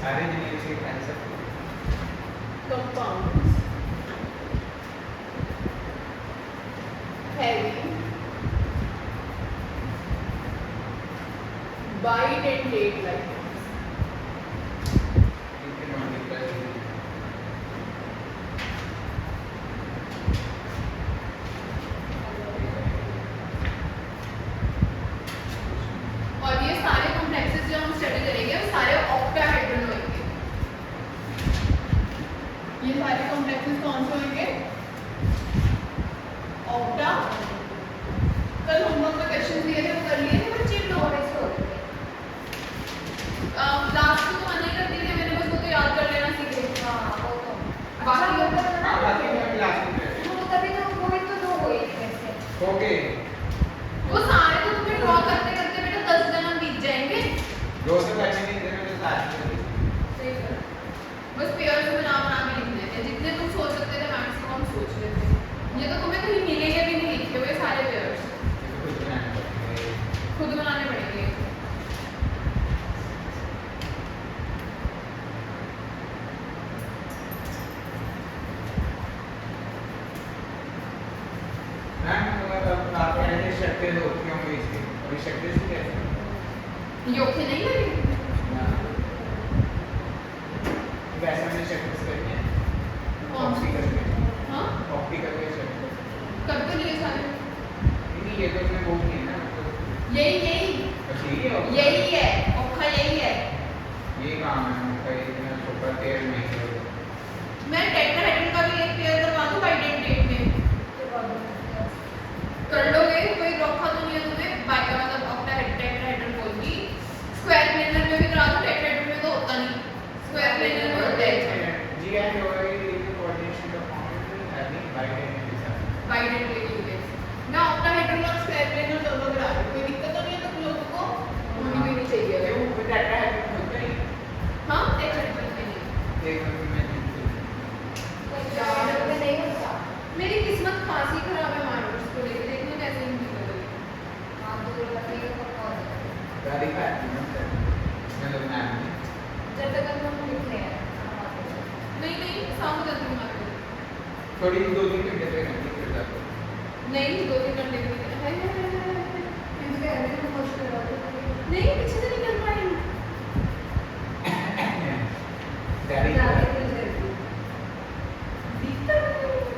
सारे जिन्हें से cancer compounds having bidentate ligands. और ये सारे कॉम्प्लेक्सेस जो हम स्टडी करेंगे वो सारे ऑक्टाहेड्रल होंगे। ये सारे कॉम्प्लेक्सेस कौन से होंगे? ऑक्टा। कल होमवर्क में क्वेश्चन दिए थे वो कर लिए थे बच्चे लोग? लास्ट में तो मना ही कर दिए थे मैंने, बस वो तो याद कर लेना सीधे। बाकी ओके वो सारे तो तुम्हें ड्रॉ करते करते बेटा 10 जन्म बीत जाएंगे। दो से बचने नहीं देने में तो साथ में सही कर। बस पेयर्स में नाम नाम ही लिखने थे, जितने तुम सोच सकते थे मैक्सिमम सोच लेते। ये तो तुम्हें कहीं मिलेंगे भी नहीं लिखे हुए सारे पेयर्स, खुद बनाने पड़ेंगे। आप कहते शक्ति दो क्यों हुई इसकी अभी शक्ति से कैसे योखे नहीं लगे वैसा मैंने शक्ति से करनी है कौन सी? कॉपी करके हाँ कॉपी करके शक्ति कब तो लिए सारे नहीं ये तो मैं वो नहीं है ना यही यही बस यही है यही है औखा यही है। ये काम है उनका इतना सुपर तेल में मैं टेट्राहेड्रल का भी एक पेयर करवा दूं बाइडेंटेट में, कर लोगे? कोई रखा तो नहीं है तुम्हें? मतलब ऑक्टाहेड्रल टेट्राहेड्रल बोलती स्क्वायर प्लेनर में भी करा दूं, टेट्राहेड्रल में तो होता नहीं, स्क्वायर प्लेनर में होता है। जी and coordination of formation having bidentate bidentate units मैं ऑक्टाहेड्रल और स्क्वायर प्लेनर दोनों करा रही हूं, कोई दिक्कत तो नहीं है तुम लोगों को? होनी भी नहीं चाहिए अगर वो टेट्राहेड्रल होता ही हां टेट्राहेड्रल में नहीं। एक में मेरी किस्मत खासी खराब है मार्क्स को लेके, देखना कैसे हिंदी कर रही गाड़ी का मतलब नाम नहीं नहीं सामने जाती हूँ मार्केट। थोड़ी 2-3 घंटे तक रहती फिर जाकर नहीं 2-3 घंटे के लिए नहीं पीछे से निकल पाई गाड़ी दिखता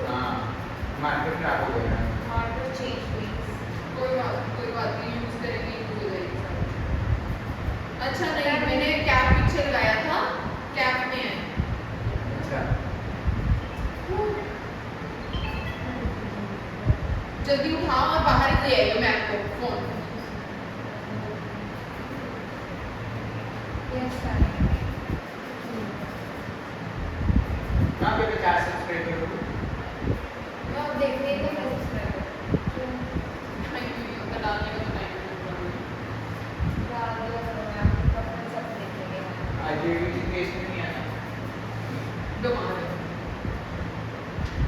हाँ मार्केट खराब हो गया कोई बात नहीं यूज करेंगे हो जाएगी। अच्छा नहीं मैंने कैप पीछे लगाया था, कैप में है। अच्छा जल्दी उठाओ और बाहर ही ले आइए मैप को फोन। कहाँ पे 50 सब्सक्राइबर हो आज ये नोटिफिकेशन नहीं आया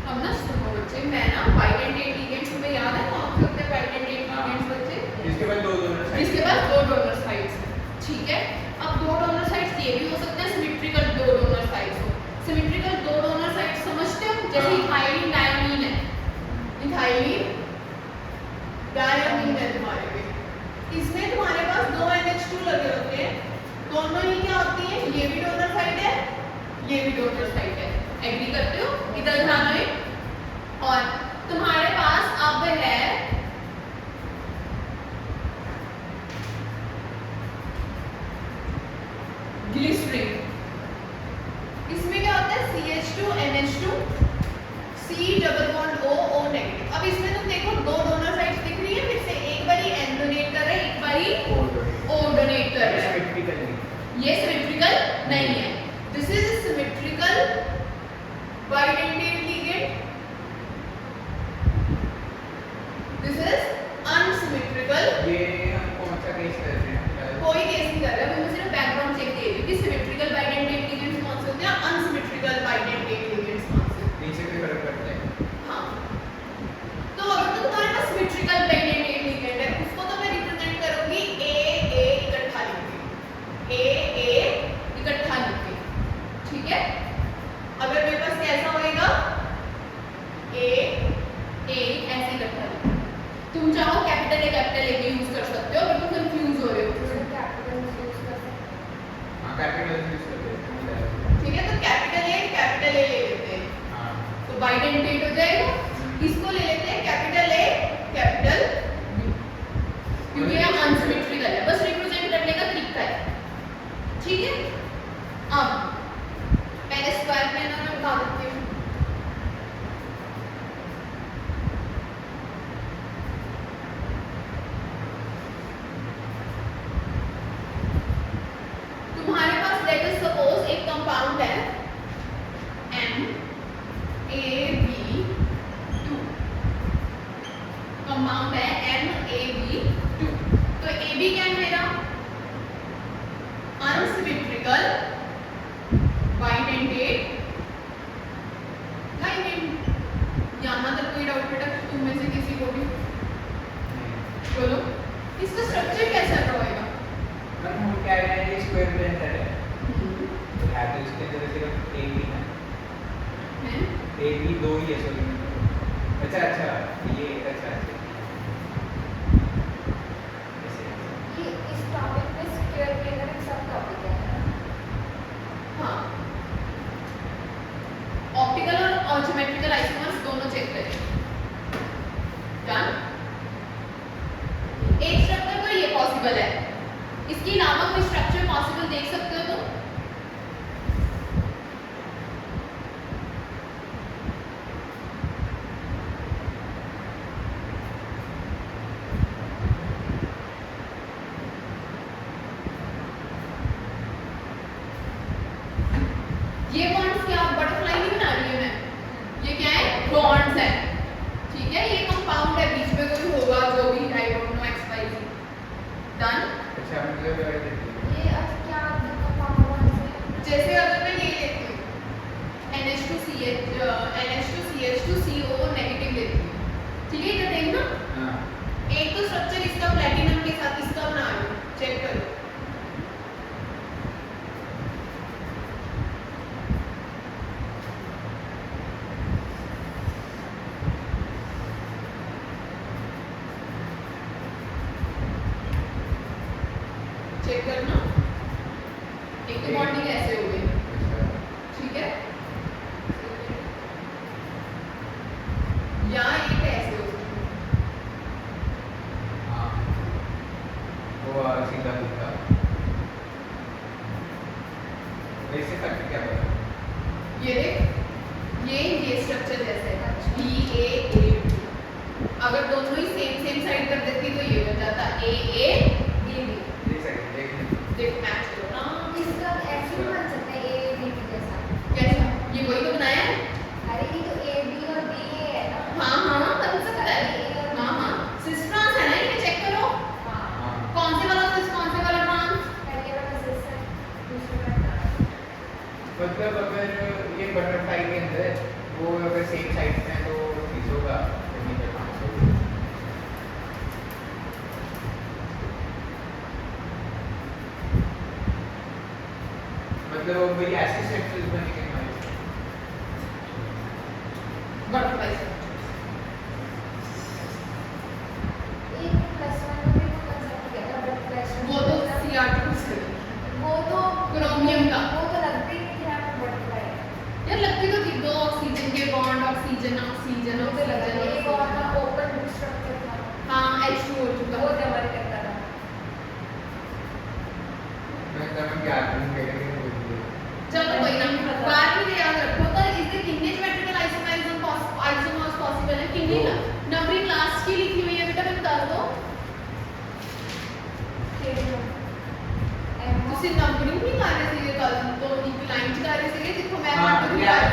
अब ना सुनो बच्चे, मैं ना बाइडेंटेट लिगेंड्स तुम्हें याद है कौन से होते हैं बाइडेंटेट लिगेंड्स बच्चे? इसके बाद दो डोनर साइड इसके पास दो डोनर साइड्स हैं, ठीक है? अब दो डोनर साइड्स ये भी हो सकते हैं सिमेट्रिकल दो डोनर साइड्स हो। सिमेट्रिकल दो डोनर साइड्स समझते हो? जैसे इथाइलिन डायमीन है, इथाइलिन डायमीन है तुम्हारे पे, इसमें तुम्हारे पास दो NH2 लगे होते हैं, दोनों ही क्या होती है? ये भी डोनर साइड है, ये भी डोनर साइड है। एग्री करते हो? इधर ध्यान रहे। और तुम्हारे पास अब है ग्लिसरीन, इसमें क्या होता है? CH2 NH2 C double bond O O negative. अब इसमें तुम देखो दो डोनर साइड्स दिख रही है, फिर से एक बारी N डोनेट कर रहा है, एक बारी O डोनेट कर रहा है। ये सिमेट्रिकल नहीं है, this is symmetrical bidentate ligand, this bidentate हो जाएगा। इसको ले लेते हैं कैपिटल ए कैपिटल बी, क्योंकि ये अनसिमेट्रिकल है, बस रिप्रेजेंट करने का तरीका है। ठीक है, अब पहले स्क्वायर प्लेन में बता देती हूँ। तुम्हारे पास लेट अस सपोज एक कंपाउंड है MaB2, कंपाउंड है MaB2। तो AB क्या है मेरा? Unsymmetrical bidentate ligand. यहाँ तक कोई डाउट बेटा तुम में से किसी को भी? बोलो इसका स्ट्रक्चर कैसा रहेगा? मैम हम क्या है ये स्क्वायर प्लेन है तो है तो इसके अंदर सिर्फ एक ही है एक ही दो ही है सॉरी। अच्छा अच्छा ये अच्छा अच्छा ये इस टॉपिक में स्क्वायर प्लेन का सब टॉपिक है। हाँ, ऑप्टिकल और ज्योमेट्रिकल आइसोमर्स दोनों चेक करें। डन। एक स्ट्रक्चर तो ये पॉसिबल है, इसके अलावा कोई स्ट्रक्चर पॉसिबल देख सकते हो तो? ये बॉन्ड्स क्या बटरफ्लाई नहीं बना रही है मैं, ये क्या है? बॉन्ड्स है। ठीक है, ये कंपाउंड है, बीच में कोई होगा जो भी I don't know x y z. Done. अच्छा मतलब ये अब क्या कंपाउंड है? जैसे अगर मैं ये लेती हूँ NH2CH2CO नेगेटिव लेती हूँ, ठीक है, इधर देखना। हां एक तो स्ट्रक्चर इसका प्लैटिनम के साथ इसका बना रही हूँ, चेक करो। चेक करना, एक तो बॉन्डिंग ऐसे हो गई, ठीक है, या एक ऐसे हो गई। हां वो सीधा दिखा वैसे करके क्या पता ये देख, ये स्ट्रक्चर जैसे है BAA। अगर दोनों ही सेम साइड कर देती तो ये बन जाता AABB। देख सकते हैं देख मैच करो ना, इसका ऐसे भी बन सकता है ए बी जैसा। कैसा? ये वही तो बनाया है। अरे ये तो ए बी और बी ए है ना। हाँ बन सकता है। हाँ सिस्ट्रांस है ना, ये चेक करो हाँ, हां कौन से वाला सिस कौन से वाला ट्रांस। पहले वाला सिस्टम दूसरे वाला ट्रांस। मतलब अगर ये बटरफ्लाई के अंदर वो अगर सेम साइड में है तो चीज होगा नहीं तो ट्रांस होगा। मतलब वो वही ऐसे स्ट्रक्चर्स बनेंगे हमारे बटरफ्लाई एक प्लस वन में भी वो कंसेप्ट किया था बट प्लस वो तो CR2 से वो तो क्रोमियम का। वो तो लगती नहीं थी आपको बटरफ्लाई। यार लगती तो थी, दो ऑक्सीजन के बॉन्ड ऑक्सीजन ऑक्सीजन वो तो लगता है एक और का ओपन बुक स्ट्रक्चर था हाँ H2 हो चुका। वो डबल करता था। मैं तब क्या करूंगा चलो कोई ना, बाद में याद रखो। तो इसके कितने ज्योमेट्रिकल आइसोमर्स पॉसिबल है? कितनी नंबरिंग लास्ट की लिखी हुई है बेटा, मैं बता दो। ਤੁਸੀਂ ਨੰਬਰਿੰਗ ਨਹੀਂ ਕਰ ਰਹੇ ਸੀਗੇ ਕੱਲ ਤੋਂ, ਇੱਕ ਲਾਈਨ ਚ ਕਰ ਰਹੇ ਸੀਗੇ ਜਿੱਥੋਂ ਮੈਂ हाँ, 11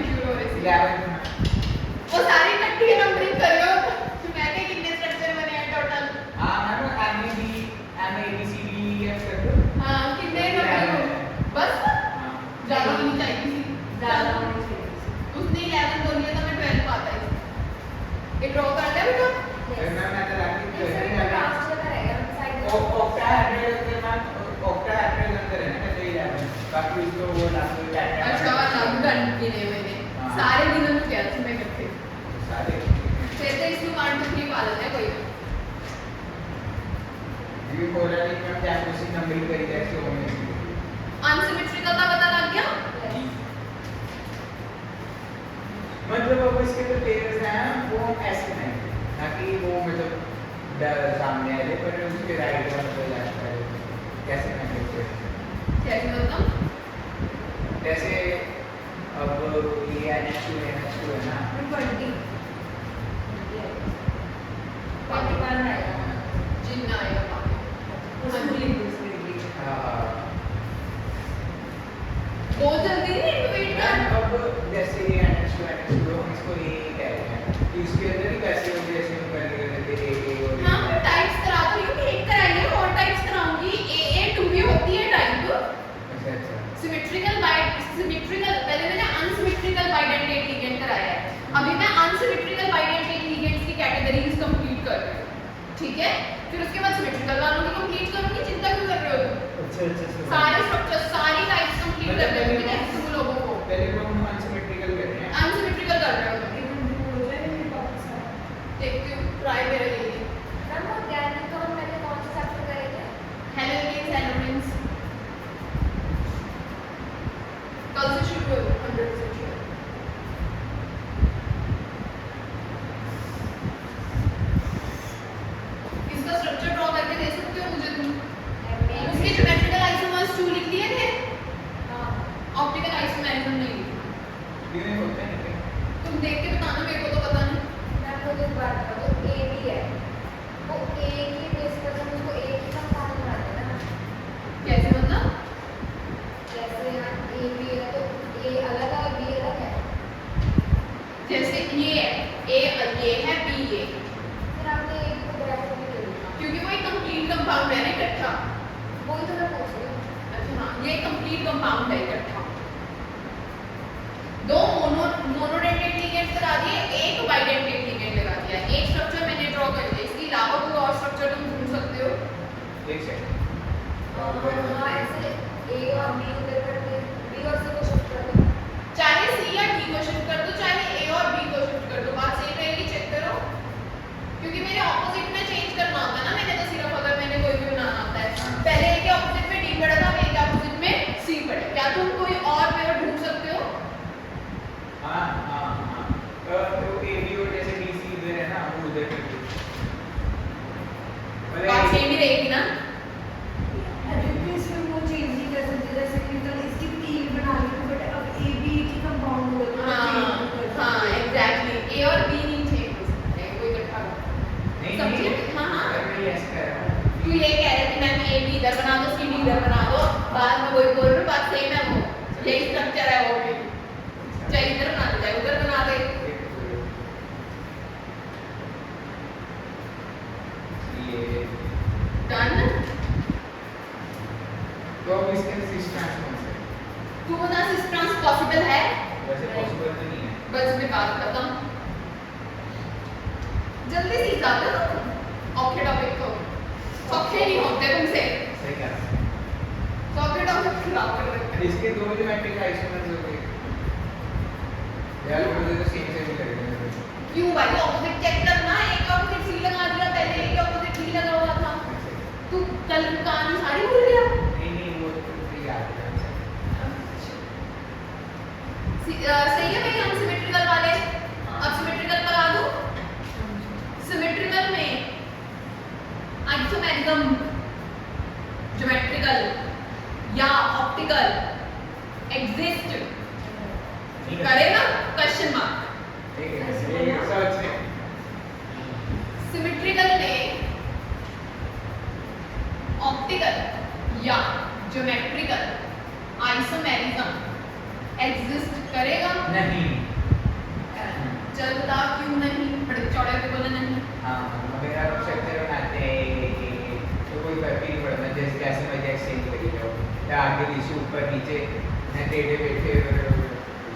ਸ਼ੁਰੂ ਹੋ ਰਹੇ ਸੀ। 11 ਉਹ ਸਾਰੇ ਇਕੱਠੀ ਨੰਬਰਿੰਗ ਕਰਿਓ। ਮੈਂ ਕਿਹਾ ਕਿੰਨੇ ਸਟਰਕਚਰ ਬਣੇ ਆ ਟੋਟਲ। हाँ मैम MABCD कर दो। ਹਾਂ ਕਿੰਨੇ ਨੰਬਰਿੰਗ ਹੋ बस ज़्यादा होनी चाहिए थी। ज़्यादा होनी चाहिए थी। उसने 11 बोल दिया था, मैं 12 पाता है। ये ड्रॉ कर दिया बेटा। फिर मैं तो रखी तो इसमें है ट्रांस चला रहेगा साइड में। ऑक्टाहेड्रल के मैम ऑक्टाहेड्रल अंदर है ना तो 11 बाकी इसको वो लास्ट में क्या अच्छा नाम गन गिने मैंने हाँ। सारे गिनों में क्या थी मैं करते सारे फिर तो इसमें 1 2 3 पा लेते हैं कोई ना। ये कोलानिक में क्या कुछ नंबरिंग करी जैसे होने चाहिए। अनसिमेट्रिकल का पता लग गया। इसके जो पेयर्स हैं वो ऐसे हैं, ना कि वो मतलब सामने वाले, पर उसके राइट और लेफ्ट वाले कैसे हैं करते हैं। कैसे मतलब जैसे अब ये NH2 है ना, 20 पाकिस्तान आएगा जिन आएगा पानी उसमें हाँ, बहुत जल्दी नहीं वेट कर अब जैसे ये NH2 हम इसको ये कहते हैं कि उसके अंदर ही कैसे हो, जैसे हम पहले कहते थे A और हाँ मैं टाइप्स कराती हूँ कि एक कराइए और टाइप्स कराऊंगी A 2 होती है टाइप अच्छा सिमेट्रिकल पहले मैंने अनसिमेट्रिकल बाइडेंटेट लिगेंड कराया है, अभी मैं अनसिमेट्रिकल बाइडेंटेट लिगेंड्स की कैटेगरीज कंप्लीट कर रही हूँ, ठीक है। फिर उसके बाद सिमेट्रिकल वालों की कंप्लीट करूंगी, चिंता क्यों कर रहे हो तुम? अच्छा सारे स्ट्रक्चर सारी टाइप्स कंप्लीट कर रहे हो तुम लोगों को, पहले तो हम अनसिमेट्रिकल कर रहे हैं। अनसिमेट्रिकल कर रहे हो तुम। देखती हूँ ट्राई मेरा ये मैम वो organic तो मैंने कौन से चैप्टर करे थे? हेलोजेंस कल से शुरू हो 100% श्योर। इसका स्ट्रक्चर ड्रॉ करके दे सकते हो मुझे तुम? उसके ज्योमेट्रिकल आइसोमर्स 2 लिख दिए थे, हाँ ऑप्टिकल आइसोमेरिज्म नहीं लिखे। ये होते हैं क्या? तुम देख के बताना, मेरे को तो पता नहीं। मैम मुझे एक बात बताओ, तो A भी है वो A की बेस पर हम उसको A की कंपाउंड बनाते हैं ना, कैसे मतलब? जैसे यहाँ A भी है तो A अलग है B अलग है, जैसे ये है A ये है B ये, फिर आपने A को ब्रैकेट में ले लिया, क्योंकि वो एक कंप्लीट कंपाउंड है ना इकट्ठा। वही तो मैं पूछ रही हूँ। अच्छा हाँ, ये कंप्लीट कंपाउंड है इकट्ठा। दो मोनोडेंटेट लिगेंड करा दिए, एक बाइडेंटेट लिगेंड लगा दिया, एक स्ट्रक्चर मैंने ड्रॉ कर दिया। इसके अलावा कोई और स्ट्रक्चर तुम ढूंढ सकते हो? एक सेकंड। हाँ ऐसे A और B उधर करते हैं, B और C को शिफ्ट कर दो, चाहे C या D को शिफ्ट कर दो, चाहे A और B को शिफ्ट कर दो, बात सही रहेगी, चेक करो। क्योंकि मेरे ऑपोजिट में चेंज करना होता है ना, मैंने तो सिर्फ अगर मैंने कोई भी बनाना होता है, पहले A के ऑपोजिट में D पड़ा था, अब A के ऑपोजिट में C पड़े। क्या तुम कोई और पेयर ढूंढ सकते हो? हाँ तो A B और जैसे B C इधर है ना, वो उधर कर दो। बात सेम ही रहेगी ना? इसमें वो चेंज नहीं कर सकते, जैसे कि कल इसकी तीन बना ली बट अब A B की कंपाउंड हो गई, हाँ एग्जैक्टली, A और B नहीं चेंज हो सकते हैं कोई इकट्ठा। नहीं समझे? हाँ अगर मैं यस कह रहा हूँ तू ये कह रहे कि मैम A B इधर बना दो, C D इधर बना दो, बाद में वही बोल रही हूँ, बात सेम है, वो यही स्ट्रक्चर है वो भी, चाहे इधर बना दे चाहे उधर बना दे। ये डन। तो अब इसके सिस ट्रांसफॉर्म से तू बता सिस्टम्स पॉसिबल है? वैसे पॉसिबल तो नहीं है। बस में बात खत्म। जल्दी सीख जाते हो तुम औखे टॉपिक को, औखे नहीं होते तुमसे, सही कहा। औखे टॉपिक खराब कर रहे हो। इसके दो ज्योमेट्रिक आइसोमर्स हो गए यार, मुझे तो सेम सेम ही लग रहे हैं। क्यों भाई, ऑपोजिट चेक करना, एक ऑपोजिट सी लगा दिया, पहले एक ऑपोजिट डी लगा हुआ था। तू कल कहानी सारी भूल गया? नहीं वो तो मुझे याद है। सही है भाई, अनसिमेट्रिकल वाले अब सिमेट्रिकल करा दूं। सिमेट्रिकल में आइसोमेरिज्म ज्योमेट्रिकल या ऑप्टिकल एग्जिस्ट करेगा? Question mark. ठीक है, ये सर्च है। सिमेट्रिकल में ऑप्टिकल या ज्योमेट्रिकल आइसोमेरिज्म एग्जिस्ट करेगा? नहीं। चल बता क्यों नहीं? बड़े चौड़े पे बोला नहीं। हाँ अगर आप स्ट्रक्चर बनाते हैं तो कोई फर्क ही नहीं पड़ता, जैसे जैसे मैं एक्सचेंज करी जाओ या आगे पीछे ऊपर नीचे न टेढ़े बैठे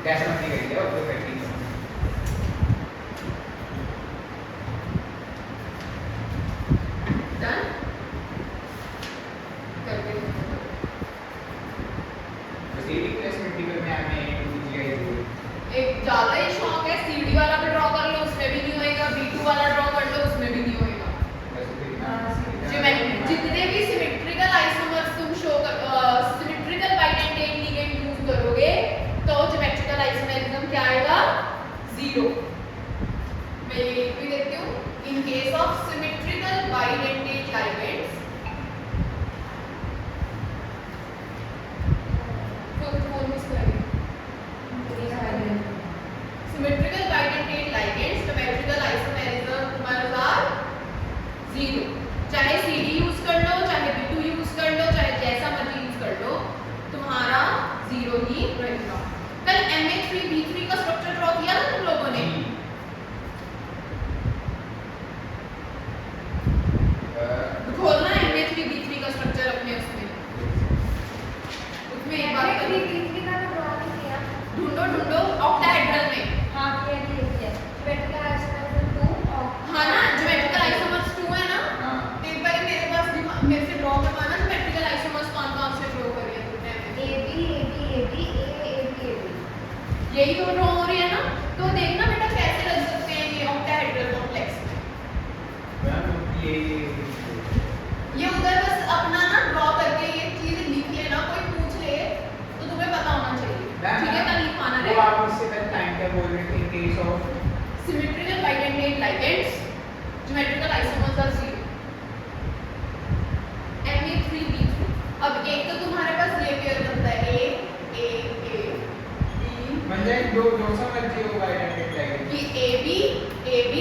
कैसे मर्जी करी जाओ, कोई फर्क ही नहीं पड़ता। डन करके सीडी प्लस मल्टीपल में हमें पूछ लिया है। एक ज्यादा ही शौक है, सीडी वाला भी ड्रॉ कर लो उसमें भी नहीं होएगा, B2 वाला ड्रॉ कर लो उसमें भी नहीं होएगा। जितने भी सिमेट्रिकल आइसोमर्स तुम show symmetrical bidentate ligand use करोगे तो ज्योमेट्रिकल आइसोमेरिज्म क्या आएगा? तो ड्रॉ हो रही है ना, तो देखना बेटा कैसे लग सकते हैं ये ऑक्टाहेड्रल कॉम्प्लेक्स में। मैम ये उधर बस अपना ना ड्रॉ करके ये चीज लिख लेना, कोई पूछ ले तो तुम्हें पता होना चाहिए, ठीक है? कल लिखवाना वो रहेगा। आप इससे पहले टाइम क्या बोल रहे थे in case of symmetrical bidentate ligands, geometrical isomers are 0, Ma3B3। अब एक तो तुम्हारे पास ये पेयर बनता है A A A B, म्हणजे दो समझिए वो आइडेंटिटी लाइक कि AB AB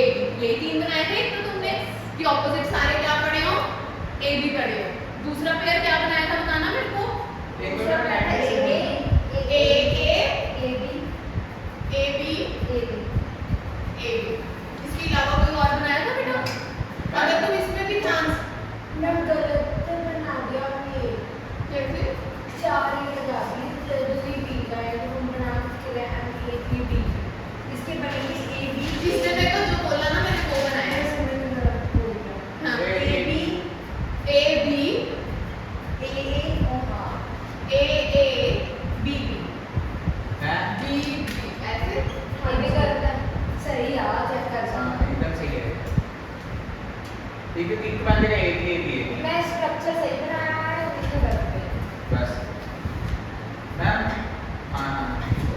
AB, ये तीन बनाए थे। एक तो तुमने कि ऑपोजिट सारे क्या पढ़े हो, AB पढ़े हो। दूसरा पेयर क्या बनाया था बताना मेरे को। एक दूसरा और बनाया था time A A AB AB AB AB, इसके अलावा कोई और बनाया था बेटा? अगर तुम इसमें भी चांस मैं गलत तो बना दिया ये कैसे 4 ही लगा दी, जो भी B का है तो हम बना के लिए Ma3B, इसके बनेंगे AB जिसने मेरे को जो बोला ना मैंने वो बनाया है। हाँ, AB AB A और हाँ A B B है B B ऐसे। ये भी गलत है, सही है चेक कर हां सकते एकदम सही है। एक एक बार जगह एक ये भी है मैं स्ट्रक्चर सही बनाया है, इसमें गलत है। बस मैम हां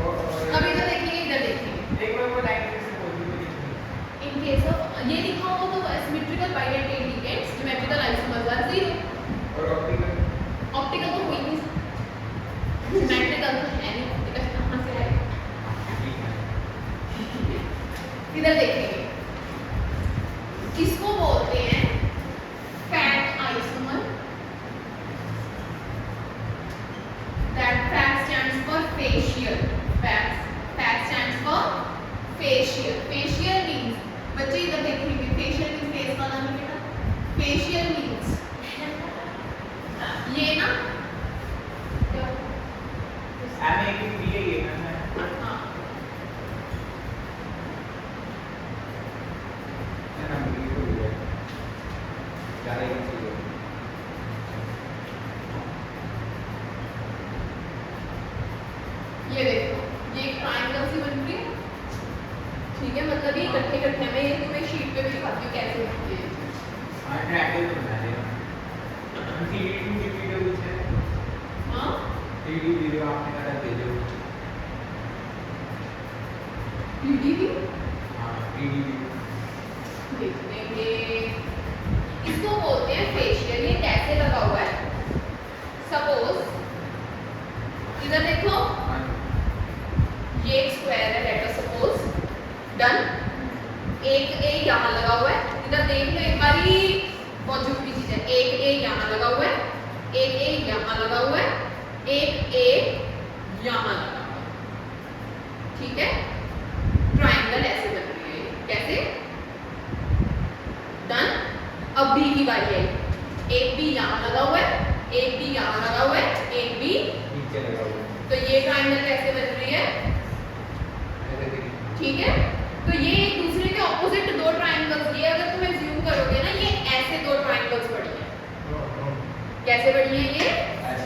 और अब इधर देखिए, इधर देखिए। एक बार वो लाइन से बोल दीजिए। In case of ये लिखा होगा तो symmetrical bidentate ligands, symmetrical isomers are 0। और ऑप्टिकल ऑप्टिकल तो कोई नहीं, सिमेट्रिकल तो है नहीं, ऑप्टिकल कहाँ से आएगा? ठीक है इधर देखेंगे, किसको बोलते हैं fat isomer. That fat stands for facial, fat stands for facial. Facial means बच्चे इधर देखेंगे, फेशियल मींस फेस वाला नहीं बेटा, फेशियल मींस ये ना एम ए की भी है ये मैम हाँ है ना ये तो है ज्यादा ही चाहिए ये देखो, ये एक ट्रायंगल सी बन रही है, ठीक है? मतलब ये इकट्ठे इकट्ठे में, ये तुम्हें शीट पे भी दिखाती हूँ कैसे बनती है। हां ट्रायंगल तो बना दिया 3D की वीडियो कुछ है हाँ 3D वीडियो आपने करा दे दो PDB हां 3D वीडियो देख लेंगे। इसको बोलते हैं फेशियल। ये कैसे लगा हुआ है, सपोज इधर देखो, हां ये एक स्क्वायर है, लेट अस सपोज, डन। एक ए यहाँ लगा हुआ है, इधर देख लो एक बारी, बहुत जरूरी चीज है। एक ए यहाँ लगा हुआ है, एक ए यहाँ लगा हुआ है, एक ए यहाँ लगा हुआ है, ठीक है? ट्रायंगल ऐसे बन रही है, कैसे? डन। अब बी की बारी आई, एक बी यहाँ लगा हुआ है, एक बी यहाँ लगा हुआ है, एक बी, नीचे लगा हुआ है तो ये ट्रायंगल कैसे बन रही है, ऐसे देखिए ठीक है? तो ये एक दूसरे के ऑपोजिट दो ट्रायंगल्स, ये अगर तुम एज्यूम करोगे ना, ये ऐसे दो ट्रायंगल्स बनी है। कैसे बनी है ये?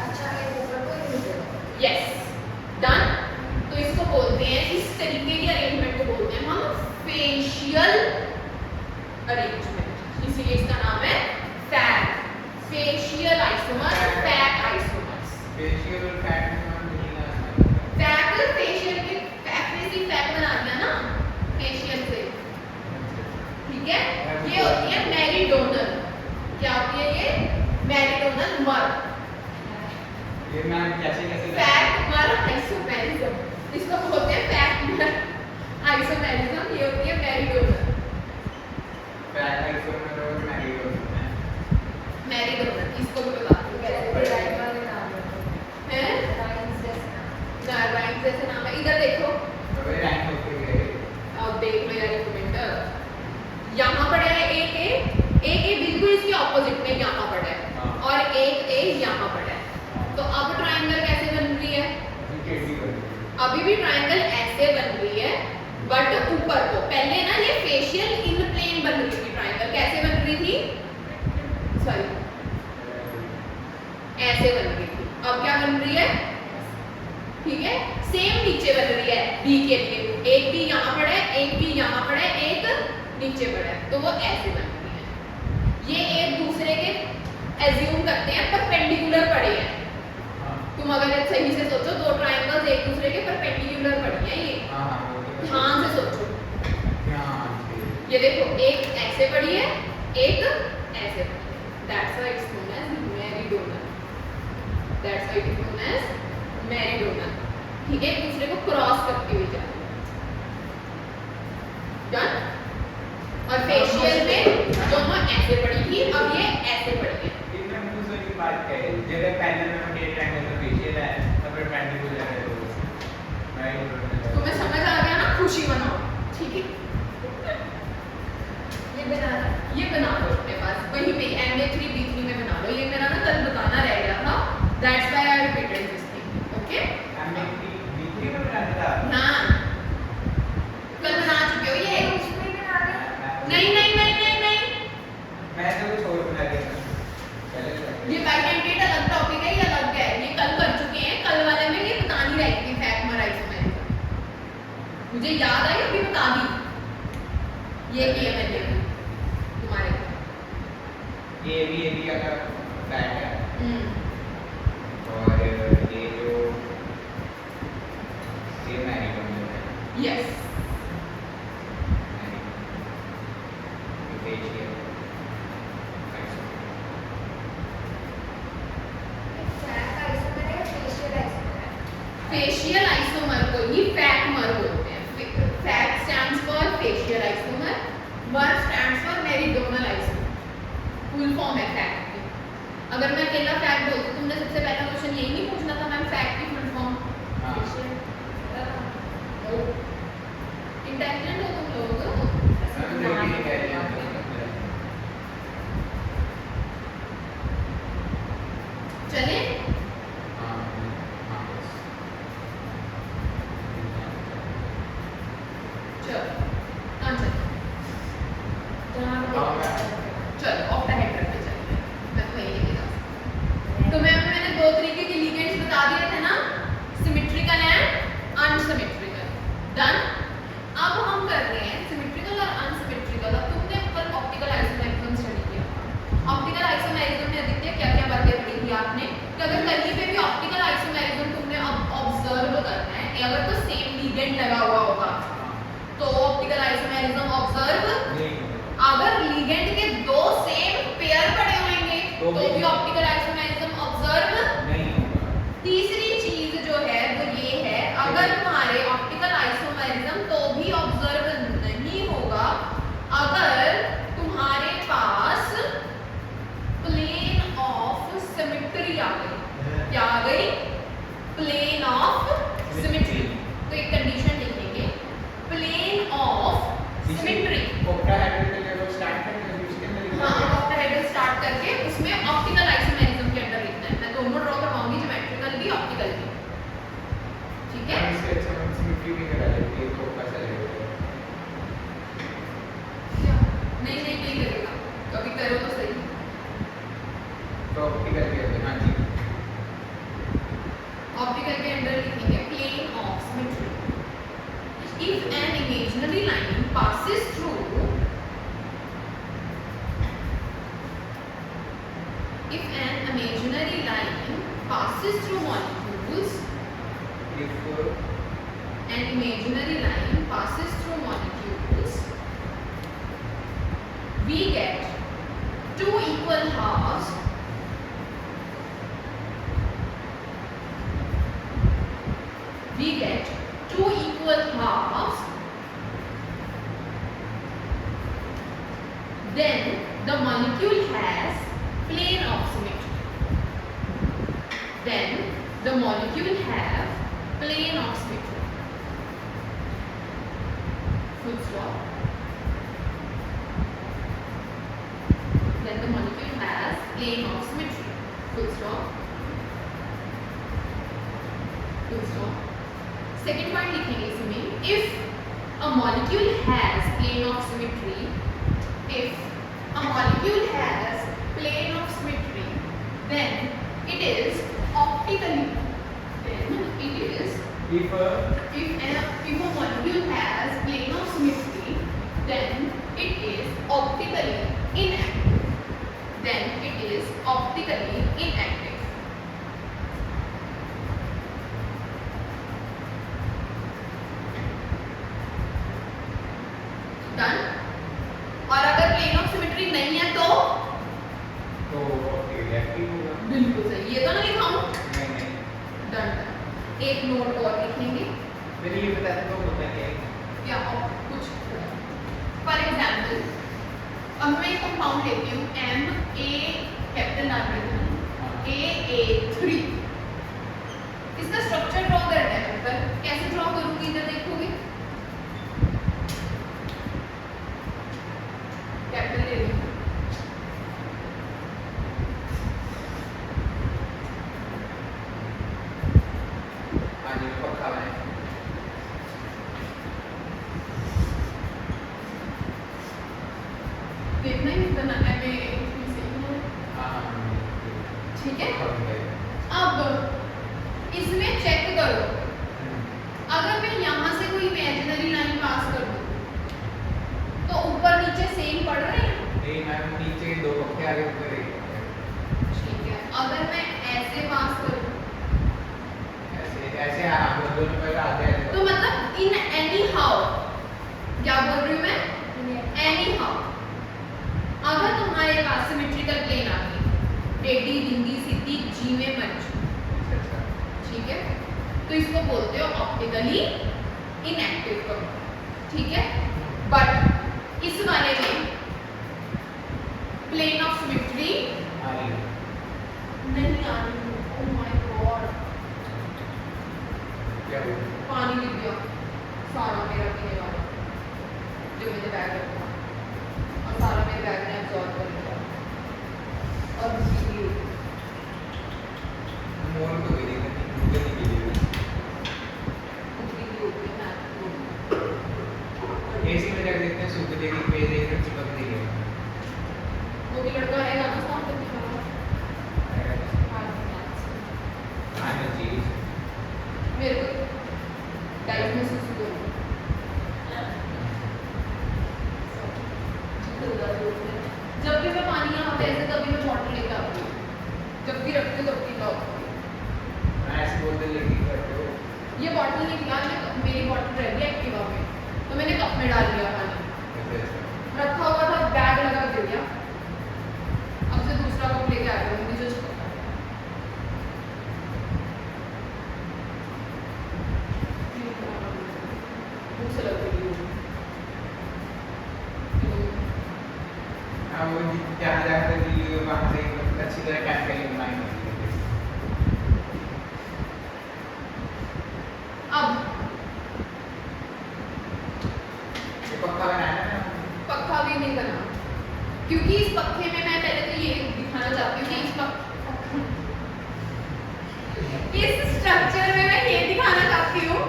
अच्छा ये ऊपर को ही नीचे यस, डन। तो इसको बोलते हैं, इस तरीके की अरेंजमेंट को बोलते हैं हम फेशियल अरेंजमेंट, इसीलिए इसका नाम है fat, facial isomers, fat isomers. Facial और फैट में हम नहीं ना फैट फेशियल के फैट ने सी फैट बना दिया ना फेशियल से, ठीक है? ये होती है मेरिडोनल। क्या होती है ये? मेरिडोनल मर, ये मैम कैसे कैसे फैट मर आइसोमेरिज्म, इसको बोलते हैं फैट मर आइसोमेरिज्म। ये होती है मेरिडोनल, फैट आइसोमर और मैरिडोनल मेरिडोनल, इसको भी बता दो कैसे कैसे है। राइट वाले नाम है राइट जैसे नाम राइट जैसे नाम है। इधर देखो, तो वे रैंक होते गए अब देख लो यार एक मिनट, यहाँ पड़ा है एक ए, एक ए बिल्कुल इसके ऑपोजिट में यहाँ पड़ा है, हाँ। और एक ए यहाँ पड़ा है। तो अब ट्रायंगल कैसे बन रही है? अभी भी ट्रायंगल ऐसे बन रही है, बट ऊपर को। पहले ना ये फेशियल इन प्लेन बन रही थी ट्रायंगल, कैसे बन रही थी? सॉरी, ऐसे बन रही थी। अब क्या बन रही है? ठीक है, सेम नीचे बन रही है बी के लिए, एक बी यहाँ पड़ा है, एक बी यहाँ पड़ा है, एक नीचे पड़ा है, तो वो ऐसे बन रही है। ये एक दूसरे के एज्यूम करते हैं परपेंडिकुलर पड़े हैं। तुम अगर सही से सोचो, दो ट्रायंगल्स एक दूसरे के परपेंडिकुलर पड़े हैं, ये ध्यान से सोचो। ये देखो, एक ऐसे पड़ी है, एक ऐसे पड़ी है। That's why it's known as meridional. That's why it's known as meridional. ठीक है, एक दूसरे को क्रॉस करती हुई जा रही है। डन। और फेशियल में दोनों ऐसे पड़ी थी, अब ये ऐसे पड़ी है। इतना दूसरे की बात क्या है? जगह पहले में हम ये ट्रायंगल का फेशियल है, तब परपेंडिकुलर है, तो तुम्हें समझ आ गया ना? खुशी मनाओ, ठीक है? ये बना लो अपने पास, वहीं पे MA3 B3 में बना लो। ये मेरा ना कल बताना रह गया था, that's why I repeated this thing. Okay, MA3 B3 में बनाना था। हाँ, कल बना चुके हो ये। नहीं नहीं नहीं नहीं नहीं, मैं तो कुछ और बना के पहले ये बाइडेंटेट अलग टॉपिक है, ये अलग है, ये कल कर चुके हैं। कल वाले में ये बतानी रह गई फैक्ट आइसोमेरिज्म, मुझे याद आई अभी बता दी। ये किया मैंने तुम्हारे ये भी का फैक्ट है, और ये जो ये मैरिगोल्ड है, यस, फेशियल आइसोमर को ही फैक्मर बोलते हैं। Fac stands for facial isomer, mer stands for meridional isomer. Full form है फैक्ट की। अगर मैं अकेला फैक्ट बोलती, तुमने सबसे पहला क्वेश्चन यही नहीं पूछना था मैम, फैक्ट की फुल फॉर्म? इंटेलिजेंट हो तुम लोग। चले चलो ऑक्टाहेड्रल पे चलते हैं। मैं तो यही लेके जा सकती हूँ। तुम्हें अभी मैंने दो तरीके के लिगेंड्स बता दिए थे ना, सिमेट्रिकल एंड अनसिमेट्रिकल। डन। अब हम कर रहे हैं सिमेट्रिकल और अनसिमेट्रिकल। अब तुमने कल ऑप्टिकल आइसोमेरिज्म स्टडी किया। ऑप्टिकल आइसोमेरिज्म में अधिकतर क्या क्या बातें पढ़ी थी आपने? कि अगर कहीं पे भी ऑप्टिकल आइसोमेरिज्म तुमने ऑब्जर्व करना है, अगर तो सेम लिगेंड लगा हुआ होगा तो ऑप्टिकल आइसोमेरिज्म ऑब्जर्व। अगर लिगेंड के दो सेम पेयर पड़े होंगे तो भी ऑप्टिकल आइसोमेरिज्म ऑब्जर्व नहीं होगा। तीसरी चीज जो है वो ये है, अगर तुम्हारे ऑप्टिकल आइसोमेरिज्म तो भी ऑब्जर्व नहीं होगा अगर तुम्हारे पास प्लेन ऑफ सिमेट्री आ गई। क्या आ गई? Plane of symmetry. तो एक कंडीशन लिखेंगे, प्लेन ऑफ सिमेट्री। ऑक्टाहेड्रल के लेवल स्टार्ट करके उसके अंदर हाँ, ऑक्टाहेड्रल स्टार्ट करके उसमें ऑप्टिकल आइसोमेरिज्म के अंदर लिखना है। मैं दोनों ड्रॉ करवाऊंगी, ज्योमेट्रिकल भी ऑप्टिकल भी। ठीक है? इसके अच्छा हम सिमेट्री भी करा लेते हैं तो कैसा लगेगा? नहीं नहीं नहीं करेगा, कभी करो तो सही। तो ऑप्टिकल के अंदर, हाँ जी, ऑप्टिकल के अंदर लिखेंगे plane of symmetry. If an imaginary line passes through molecules, if an imaginary line passes through molecules, we get two equal halves then the molecule has plane of symmetry. Then the molecule have plane of symmetry. Full stop. Then the molecule has plane of symmetry. Full stop. Full stop. Second point लिखेंगे इसमें, if a molecule has plane of symmetry, if a molecule has plane of symmetry, then it is optically, then it is if if a molecule has plane of symmetry, then it is optically inactive. Then it is optically inactive. Done. और अगर plane of symmetry नहीं है तो reactive होगा। बिल्कुल सही। ये तो ना लिखाऊं? नहीं डन। एक नोट और लिखेंगे मेरे लिए बता दो होता क्या है। या और कुछ। फॉर एग्जाम्पल अब मैं एक कंपाउंड लेती हूँ Ma कैपिटल नाम लेती हूँ AA3। इसका स्ट्रक्चर ड्रॉ करना है। पर कैसे ड्रॉ करूँगी इधर देखोगे। कैपिटल ले लूँ। हाँ जी पक्का है। देखना ही इतना MA इसमें सही है। हाँ ठीक है। है। अब इसमें चेक करो अगर मैं यहाँ से कोई इमेजिनरी लाइन पास कर दूँ तो ऊपर नीचे सेम पढ़ रहे हैं। नहीं मैम नीचे दो पक्के आगे ऊपर एक। ठीक है। अगर मैं ऐसे पास करूँ ऐसे ऐसे आप दोनों पहले आते हैं तो मतलब इन एनी हाउ क्या बोल रही हूँ मैं एनी हाउ अगर तुम्हारे पास सिमेट्रिकल प्लेन आ गई टेढ़ी बिंदी सीधी जी में मर्ज। ठीक है। तो इसको बोलते हो ऑप्टिकली इनएक्टिव करो। ठीक है। बट इस वाले में प्लेन ऑफ सिमेट्री नहीं आ रही। ओह माय गॉड क्या हुआ? पानी गिर गया सारा मेरा पीने वाला जो मैंने बैग रखा और सारा मेरे बैग ने एब्जॉर्ब कर लिया और उसकी मोर तो गिरी नहीं मुझे नहीं गिरी। एसी में रख देते हैं सूख देगी पेज एक चिपक देगी। वो भी लड़का रहेगा ना साथ में हाँ जी मेरे को टाइम में सुसु दो जब भी मैं पानी यहाँ पे ऐसे तभी मैं बॉटल लेकर आती हूँ। जब भी रखती हूँ तब भी लाओ। मैं ऐसे बोलते लेके करते हो। ये बॉटल निकला मेरी बॉटल रह गई एक्टिवा में तो मैंने कप में डाल दिया पानी रखा हुआ था बैग लगा दे दिया। अब से दूसरा कप लेके आ गया मुझे जो भूख से लग रही है। हाँ वो जहाँ जाकर दिल्ली वहाँ से अच्छी तरह कैंपेन बनाएंगे। अब ये पक्का बनाना है ना? पक्का भी नहीं करना क्योंकि इस पक्के में मैं पहले तो ये दिखाना चाहती हूँ कि इस स्ट्रक्चर में मैं ये दिखाना चाहती हूँ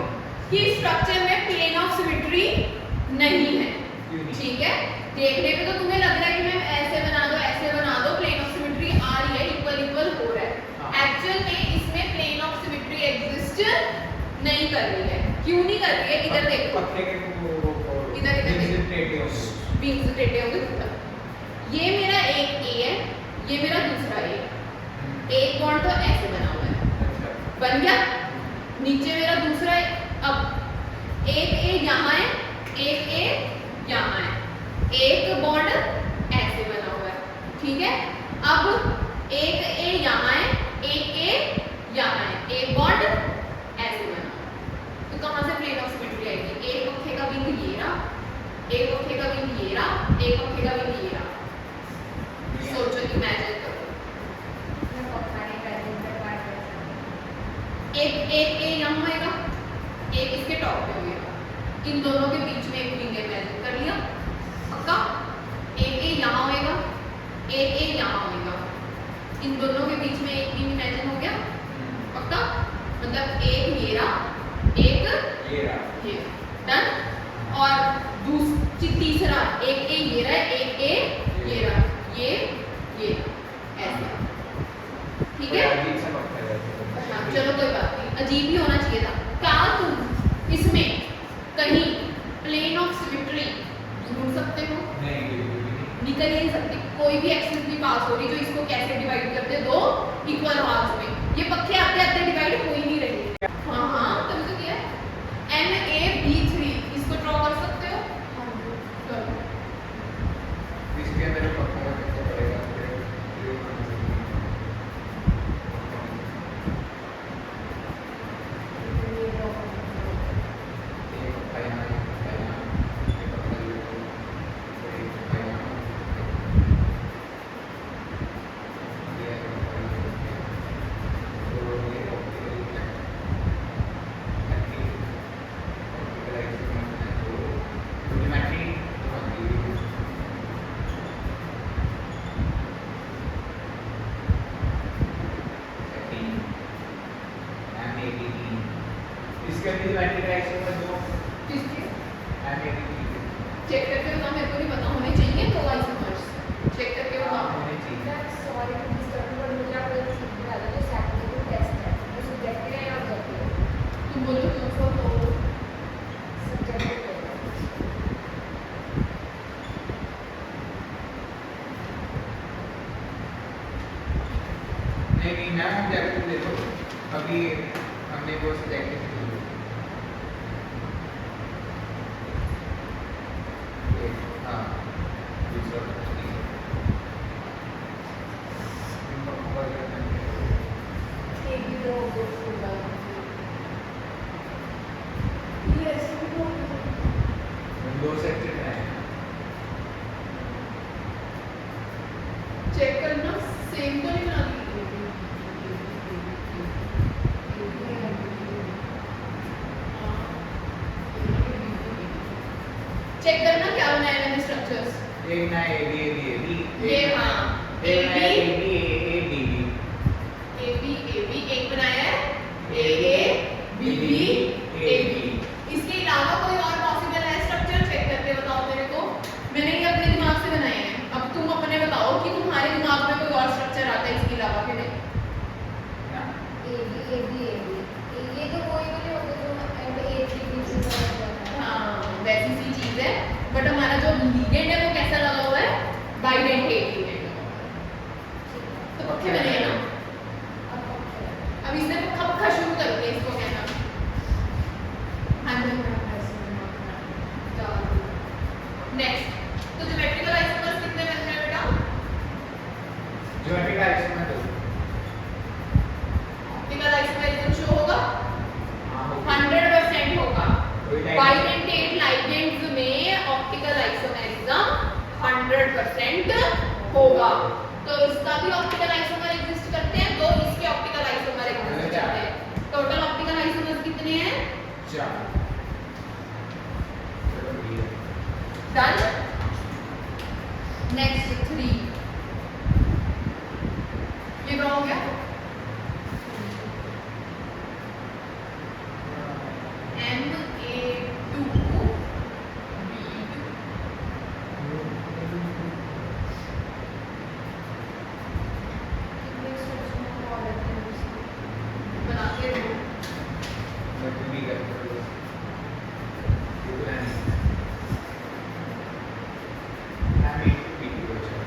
कि स्ट्रक्चर में प्लेन ऑफ सिमेट्री नहीं है। ठीक है। देखने पे तो तुम्हें लग रहा है कि मैं ऐसे बना दो प्लेन ऑफ सिमेट्री आ रही है इक्वल इक्वल हो रहा है। एक्चुअल में इसमें प्लेन ऑफ सिमेट्री एग्जिस्ट नहीं कर रही है। क्यों नहीं कर रही है इधर देखो पक्के के वो इधर टेढ़े देखो होंगे। विंग्स टेढ़े होंगे। ये मेरा एक ए है ये मेरा दूसरा ए। एक बॉन्ड तो ऐसे बना हुआ है बन गया। नीचे मेरा दूसरा है। अब एक ए यहाँ है एक ए यहाँ है एक बॉन्ड ऐसे बना हुआ है। ठीक है। अब एक ए यहाँ है एक ए यहाँ है एक बॉन्ड ऐसे बना तो कहाँ से प्लेन ऑफ सिमेट्री आएगी। एक पक्के का विंग ये रहा एक पक्के का विंग ये रहा एक पक्के का विंग ये रहा। सोचो इमेजिन करो एक ए यहाँ होएगा एक इसके टॉप पे होएगा। इन दोनों के बीच में एक विंग इमेजिन कर लिया। पक्का। एक ए यहाँ होएगा एक ए यहाँ होएगा। इन दोनों के बीच में एक विंग इमेजिन हो गया। पक्का। मतलब एक ये रहा एक ये रहा ये डन। और तीसरा एक ए ये रहा एक ए ये रहा ये ऐसे। ठीक है। अजीब सा पक्का है। हाँ चलो कोई बात नहीं अजीब ही होना चाहिए था। क्या तुम इसमें कहीं प्लेन ऑफ सिमेट्री ढूंढ सकते हो? नहीं बिल्कुल भी नहीं। निकल ही नहीं सकती। कोई भी एक्सिस नहीं पास हो रही जो इसको कैसे डिवाइड करते हैं दो इक्वल हाफ्स में। ये पक्के आते आते डिवाइड हो ही नहीं रही। हाँ हाँ तुम तो क्या है NAB3 इसको ड्रॉ कर सकते हो? चलो इसके अंदर पक्का करना पड़ेगा फिर ये बन सकती है। ये पक्का यहाँ ये पक्का यहाँ ये पक्का ये पक्का यहाँ ये पक्का यहाँ तो ये ऑप्टिकल ज्योमेट्री इसके अंदर ज्योमेट्री का एक्सपेरिमेंट दो किसके MAB3 चेक करके बताओ। मेरे को नहीं पता होने चाहिए तो आइसोमर्स चेक करके बताओ। होने चाहिए। सॉरी टू डिस्टर्ब बट मुझे आपको एक चीज बता दो जो सैटरडे को टेस्ट है वो सब्जेक्टिव है या ऑब्जेक्टिव? तुम बोलो क्यों सो तो सब्जेक्टिव है। नहीं नहीं मैम ऑब्जेक्टिव देखो अभी हमने वो सब्जेक्टिव हाँ दूसरा एक भी तो ऑब्जेक्टिव होगा। ये ऐसे भी तो दो सेक्शन है चेक करना सेम तो नहीं बना दी। चेक करना क्या बनाया मैंने स्ट्रक्चर्स। एक ना AB ये हाँ एक ना AB AB एक बनाया है AA BB AB। इसके अलावा कोई और पॉसिबल है स्ट्रक्चर? चेक करके बताओ मेरे को। मैंने ये अपने दिमाग से बनाया है। अब तुम अपने बताओ कि तुम्हारे दिमाग में कोई और स्ट्रक्चर आता है इसके अलावा कि नहीं। ना ये तो कोई भी नहीं होता जो एंड A3B से बना हुआ है। हाँ वैसी सी चीज है बट हमारा जो लिगेंड है वो कैसा लगा हुआ है? Bidentate ligand. तो पक्के बने हैं ना। अब इसने पक्का शुरू करते हैं इसको कहना। हाँ जी नेक्स्ट तो ज्योमेट्रिकल आइसोमर्स कितने बनते हैं बेटा? ज्योमेट्री का एक्सपेरिमेंट दो ऑप्टिकल आइसोमेरिज्म शो होगा? हाँ 100% होगा। कोई टाइम बाइडेंटेट लाइगेंड्स में ऑप्टिकल आइसोमेरिज्म 100% होगा। तो इसका भी ऑप्टिकल आइसोमर एग्जिस्ट करते हैं। दो इसके ऑप्टिकल आइसोमर एग्जिस्ट करते हैं। टोटल ऑप्टिकल आइसोमर्स कितने हैं? 4 चलो ये डन। नेक्स्ट 3 ये ड्रॉ हो गया। MA2 B2 बनाते रहो। मैं भी करता हूँ ये प्लान MAB2 अच्छा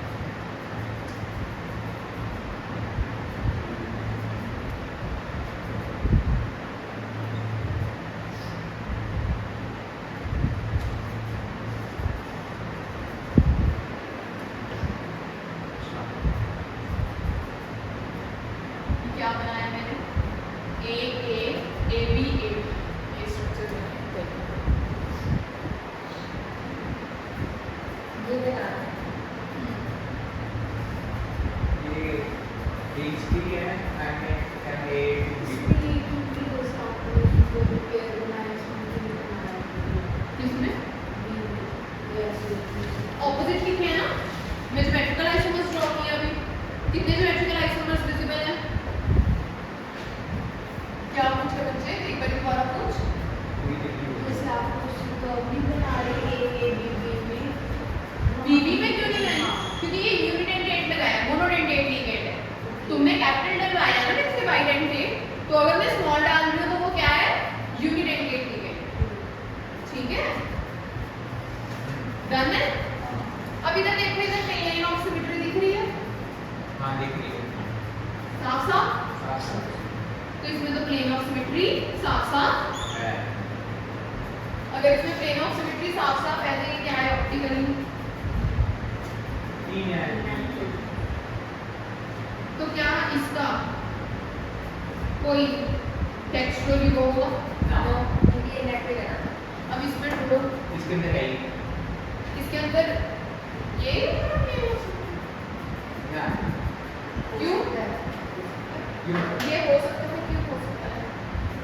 क्या बनाया मैंने? AB ये स्ट्रक्चर बनाया। ये बना है। ये HD है MA2B किसमें? ऑपोजिट कितने हैं ना? मैं ज्योमेट्रिकल आइसोमर्स ड्रॉ किया अभी। कितने ज्योमेट्रिकल आइसोमर्स विजिबल हैं? क्या पूछे बच्चे? एक बार दोबारा पूछ। बीबी में क्यों नहीं है? क्योंकि ये यूनिडेंटेट लगाया है, मोनोडेंटेट लिगेंड है। तुमने कैपिटल डलवाया ना इसके बाइडेंटेट, तो अगर मैं स्मॉल डाल रही हूँ तो वो क्या है? यूनिडेंटेट हाँ दिख रही है। साफ साफ। साफ साफ तो इसमें तो प्लेन ऑफ सिमेट्री साफ साफ है। अगर इसमें प्लेन ऑफ सिमेट्री साफ साफ है तो ये क्या है ऑप्टिकली? तीन है। तो क्या इसका कोई टेक्सचुअली वो होगा? ना ये इनएक्टिव है ना। अब इसमें ढूंढो इसके अंदर है ही इसके अंदर ये ना। क्यों? क्यों? ये हो सकता है, क्यों हो सकता है?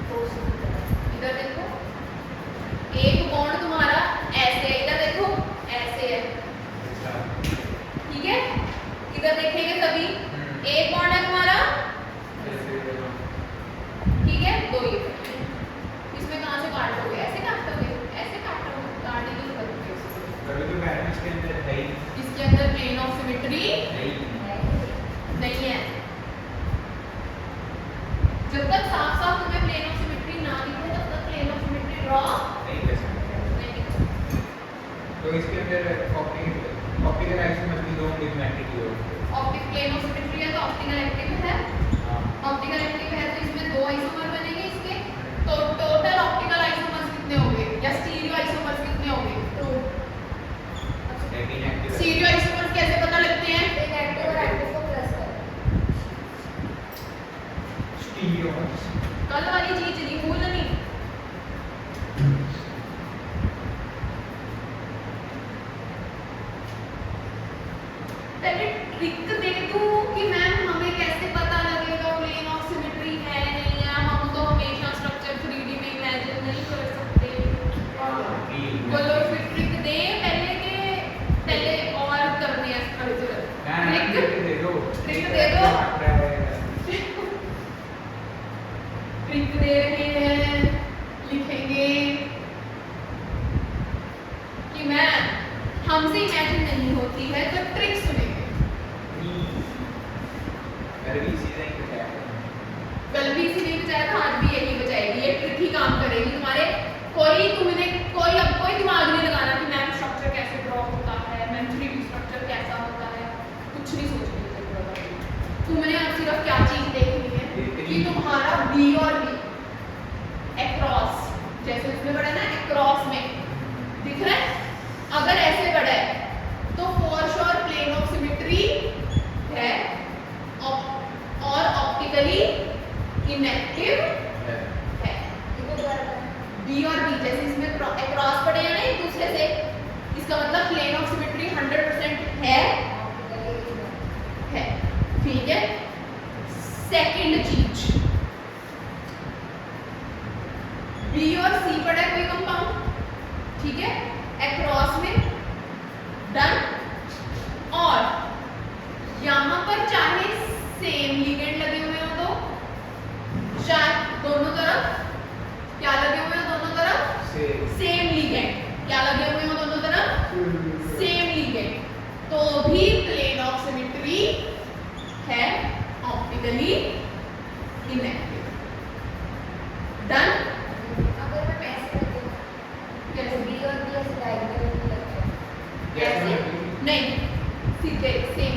हो सकता है। इधर देखो एक बॉन्ड तुम्हारा ऐसे है, इधर देखो ऐसे है, अच्छा। ठीक है? इधर देखेंगे तभी एक बॉन्ड है तुम्हारा, ठीक है? दो ये इसमें कहाँ से काटोगे? ऐसे काटोगे, ऐसे काटोगे, काटने की जरूरत नहीं है उसको। कभी तो बैटरी इसके अंदर है ही इसके अंदर प्लेन ऑफ सिमेट्री नहीं। नहीं है। जब तक साफ साफ तुम्हें प्लेन ऑफ सिमेट्री ना दिखे तब तक प्लेन ऑफ सिमेट्री ड्रॉ नहीं कर सकते। नहीं कर सकते। तो इसके अंदर ऑप्टिकल आइसोमर की दो मैग्नेटिक हो। ऑप्टिक प्लेन ऑफ सिमेट्री है तो ऑप्टिकल एक्टिव है, हाँ ऑप्टिकल एक्टिव है तो इसमें दो आइसोमर बनेंगे इसके। तो टोटल ऑप्टिकल आइसोमर्स कितने होंगे या स्टीरियो आइसोमर्स कितने होंगे? तो लेकिन एक्टिव स्टीरियो आइसोमर्स कैसे पता लगते हैं? इनएक्टिव और एक्टिव को प्लस कर। स्टीरियो कल वाली चीज नहीं भूलनी। पहले ट्रिक दे दूं कि मैम हमें कैसे पता लगेगा प्लेन ऑफ सिमेट्री है नहीं है? हम तो हमेशा स्ट्रक्चर 3D में इमेजिन नहीं कर सकते। बोलो फिर ट्रिक दे पहले के पहले और करने हैं स्ट्रक्चर। ट्रिक दे दो। ट्रिक दे दो। ट्रिक दे रहे हैं, लिखेंगे कि मैम हमसे इमेजिन नहीं होती है तो ट्रिक सुनेंगे। कल भी इसी नहीं बचाया था, आज भी यही बचाएगी। ये ट्रिक ही काम करेगी तुम्हारे। कोई अब कोई दिमाग नहीं लगाना कि मैम स्ट्रक्चर कैसे ड्रॉ होता है, मैम 3D स्ट्रक्चर कैसा होता है, कुछ नहीं सोचने की जरूरत है। तुमने अब सिर्फ क्या चीज देखनी है कि तुम्हारा बी और बी अक्रॉस, जैसे उसमें बड़ा है ना अक्रॉस में दिख रहा है, अगर ऐसे बड़ा है तो for sure plane of symmetry है और ऑप्टिकली इनएक्टिव है। इनको द्वारा करना। बी और बी जैसे इसमें अक्रॉस पड़े हैं ना एक दूसरे से, इसका मतलब प्लेन ऑफ सिमेट्री 100% है। ठीक है? सेकंड चीज, बी और सी पड़ा है कोई कंपाउंड, ठीक है, अक्रॉस में, डन। और यहां पर चाहे सेम लिगेंड लगे हुए हो तो शायद दोनों तरफ क्या लगे हुए हो, दोनों तरफ सेम लिगेंड, क्या लगे हुए हो दोनों तरफ सेम लिगेंड, तो भी प्लेन ऑफ सिमेट्री है, ऑप्टिकली इनएक्टिव। डन। अगर मैं ऐसे करती हूँ कैसे? बी और बी ऐसे डायगोनल लगते हैं। ऐसे नहीं, सीधे सेम